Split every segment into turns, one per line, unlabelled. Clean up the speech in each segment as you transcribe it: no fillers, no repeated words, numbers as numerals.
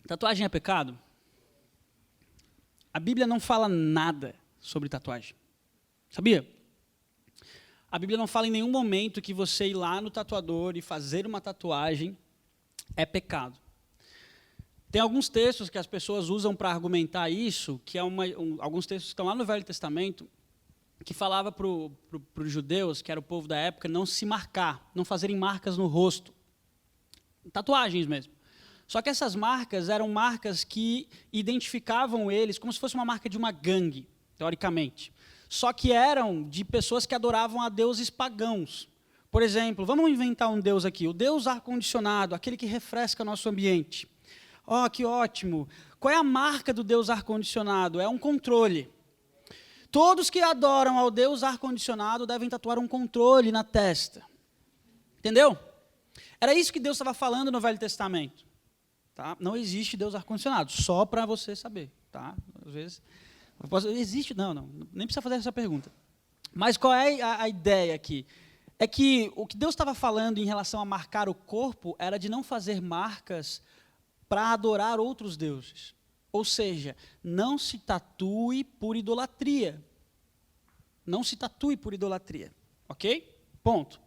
Tatuagem é pecado? A Bíblia não fala nada sobre tatuagem. Sabia? A Bíblia não fala em nenhum momento que você ir lá no tatuador e fazer uma tatuagem é pecado. Tem alguns textos que as pessoas usam para argumentar isso, que é alguns textos que estão lá no Velho Testamento, que falava para os judeus, que era o povo da época, não se marcar, não fazerem marcas no rosto. Tatuagens mesmo. Só que essas marcas eram marcas que identificavam eles como se fosse uma marca de uma gangue, teoricamente. Só que eram de pessoas que adoravam a deuses pagãos. Por exemplo, vamos inventar um deus aqui, o deus ar-condicionado, aquele que refresca nosso ambiente. Oh, que ótimo! Qual é a marca do deus ar-condicionado? É um controle. Todos que adoram ao deus ar-condicionado devem tatuar um controle na testa. Entendeu? Era isso que Deus estava falando no Velho Testamento. Tá? Não existe Deus ar-condicionado, só para você saber. Tá? Às vezes, existe? Não, nem precisa fazer essa pergunta. Mas qual é a ideia aqui? É que o que Deus estava falando em relação a marcar o corpo era de não fazer marcas para adorar outros deuses. Ou seja, não se tatue por idolatria. Não se tatue por idolatria. Ok? Ponto.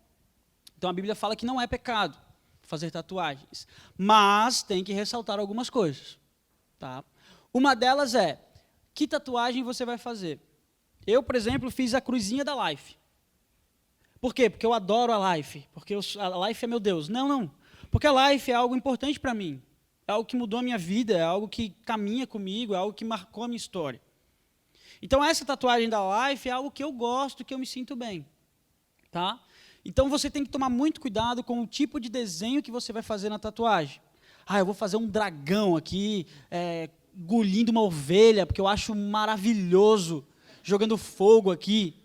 Então a Bíblia fala que não é pecado fazer tatuagens, mas tem que ressaltar algumas coisas. Tá? Uma delas é, que tatuagem você vai fazer? Eu, por exemplo, fiz a cruzinha da Life. Por quê? Porque eu adoro a Life, porque a Life é meu Deus. Não. Porque a Life é algo importante para mim. É algo que mudou a minha vida, é algo que caminha comigo, é algo que marcou a minha história. Então essa tatuagem da Life é algo que eu gosto, que eu me sinto bem. Tá? Então você tem que tomar muito cuidado com o tipo de desenho que você vai fazer na tatuagem. Eu vou fazer um dragão aqui, engolindo uma ovelha, porque eu acho maravilhoso, jogando fogo aqui.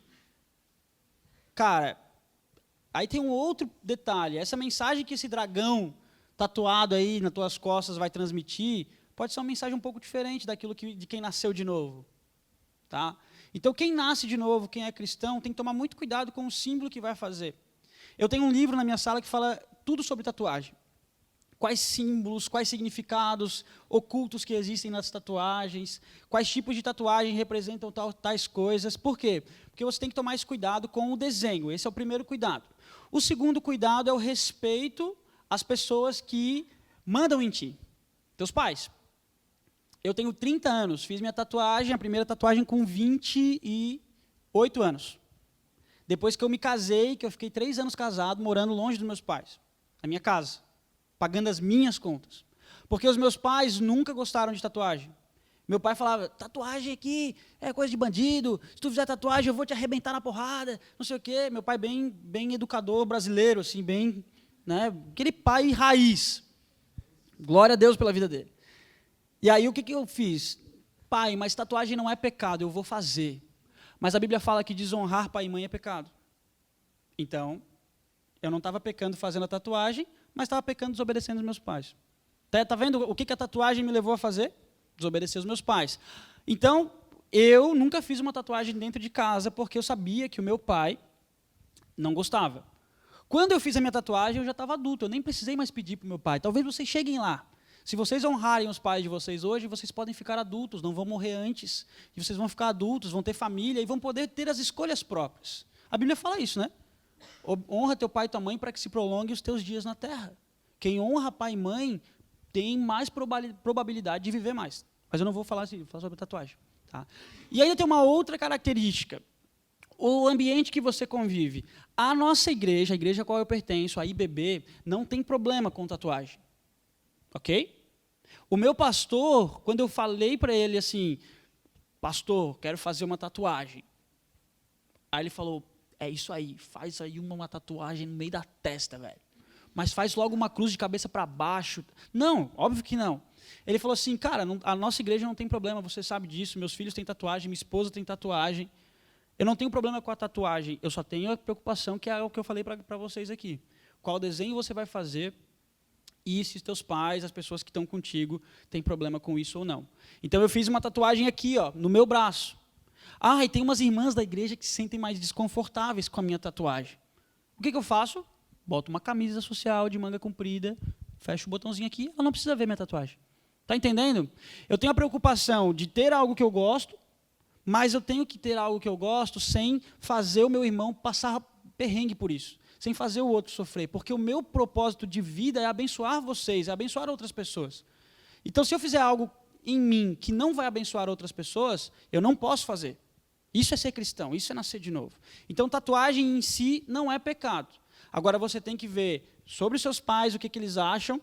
Cara, aí tem um outro detalhe. Essa mensagem que esse dragão tatuado aí nas tuas costas vai transmitir, pode ser uma mensagem um pouco diferente daquilo de quem nasceu de novo. Tá? Então quem nasce de novo, quem é cristão, tem que tomar muito cuidado com o símbolo que vai fazer. Eu tenho um livro na minha sala que fala tudo sobre tatuagem. Quais símbolos, quais significados ocultos que existem nas tatuagens, quais tipos de tatuagem representam tais coisas. Por quê? Porque você tem que tomar esse cuidado com o desenho. Esse é o primeiro cuidado. O segundo cuidado é o respeito às pessoas que mandam em ti. Teus pais. Eu tenho 30 anos, fiz minha tatuagem, a primeira tatuagem com 28 anos. Depois que eu me casei, que eu fiquei 3 anos casado, morando longe dos meus pais, na minha casa, pagando as minhas contas. Porque os meus pais nunca gostaram de tatuagem. Meu pai falava, tatuagem aqui é coisa de bandido, se tu fizer tatuagem eu vou te arrebentar na porrada, não sei o quê. Meu pai bem educador brasileiro, assim, bem, né, aquele pai raiz. Glória a Deus pela vida dele. E aí o que eu fiz? Pai, mas tatuagem não é pecado, eu vou fazer. Mas a Bíblia fala que desonrar pai e mãe é pecado. Então, eu não estava pecando fazendo a tatuagem, mas estava pecando desobedecendo os meus pais. Tá vendo o que a tatuagem me levou a fazer? Desobedecer os meus pais. Então, eu nunca fiz uma tatuagem dentro de casa, porque eu sabia que o meu pai não gostava. Quando eu fiz a minha tatuagem, eu já estava adulto, eu nem precisei mais pedir para o meu pai. Talvez vocês cheguem lá. Se vocês honrarem os pais de vocês hoje, vocês podem ficar adultos, não vão morrer antes. E vocês vão ficar adultos, vão ter família e vão poder ter as escolhas próprias. A Bíblia fala isso, né? Honra teu pai e tua mãe para que se prolongue os teus dias na terra. Quem honra pai e mãe tem mais probabilidade de viver mais. Mas eu não vou falar sobre tatuagem. Tá? E ainda tem uma outra característica. O ambiente que você convive. A nossa igreja, a igreja a qual eu pertenço, a IBB, não tem problema com tatuagem. Ok? O meu pastor, quando eu falei para ele assim, pastor, quero fazer uma tatuagem. Aí ele falou, é isso aí, faz aí uma tatuagem no meio da testa, velho. Mas faz logo uma cruz de cabeça para baixo. Não, óbvio que não. Ele falou assim, cara, a nossa igreja não tem problema, você sabe disso, meus filhos têm tatuagem, minha esposa tem tatuagem. Eu não tenho problema com a tatuagem, eu só tenho a preocupação que é o que eu falei para vocês aqui. Qual desenho você vai fazer e se os teus pais, as pessoas que estão contigo, têm problema com isso ou não. Então eu fiz uma tatuagem aqui, ó, no meu braço. E tem umas irmãs da igreja que se sentem mais desconfortáveis com a minha tatuagem. O que eu faço? Boto uma camisa social de manga comprida, fecho o botãozinho aqui, ela não precisa ver minha tatuagem. Está entendendo? Eu tenho a preocupação de ter algo que eu gosto, mas eu tenho que ter algo que eu gosto sem fazer o meu irmão passar perrengue por isso, sem fazer o outro sofrer, porque o meu propósito de vida é abençoar vocês, é abençoar outras pessoas. Então, se eu fizer algo em mim que não vai abençoar outras pessoas, eu não posso fazer. Isso é ser cristão, isso é nascer de novo. Então, tatuagem em si não é pecado. Agora, você tem que ver sobre os seus pais, o que eles acham,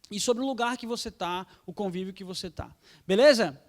e sobre o lugar que você está, o convívio que você está. Beleza?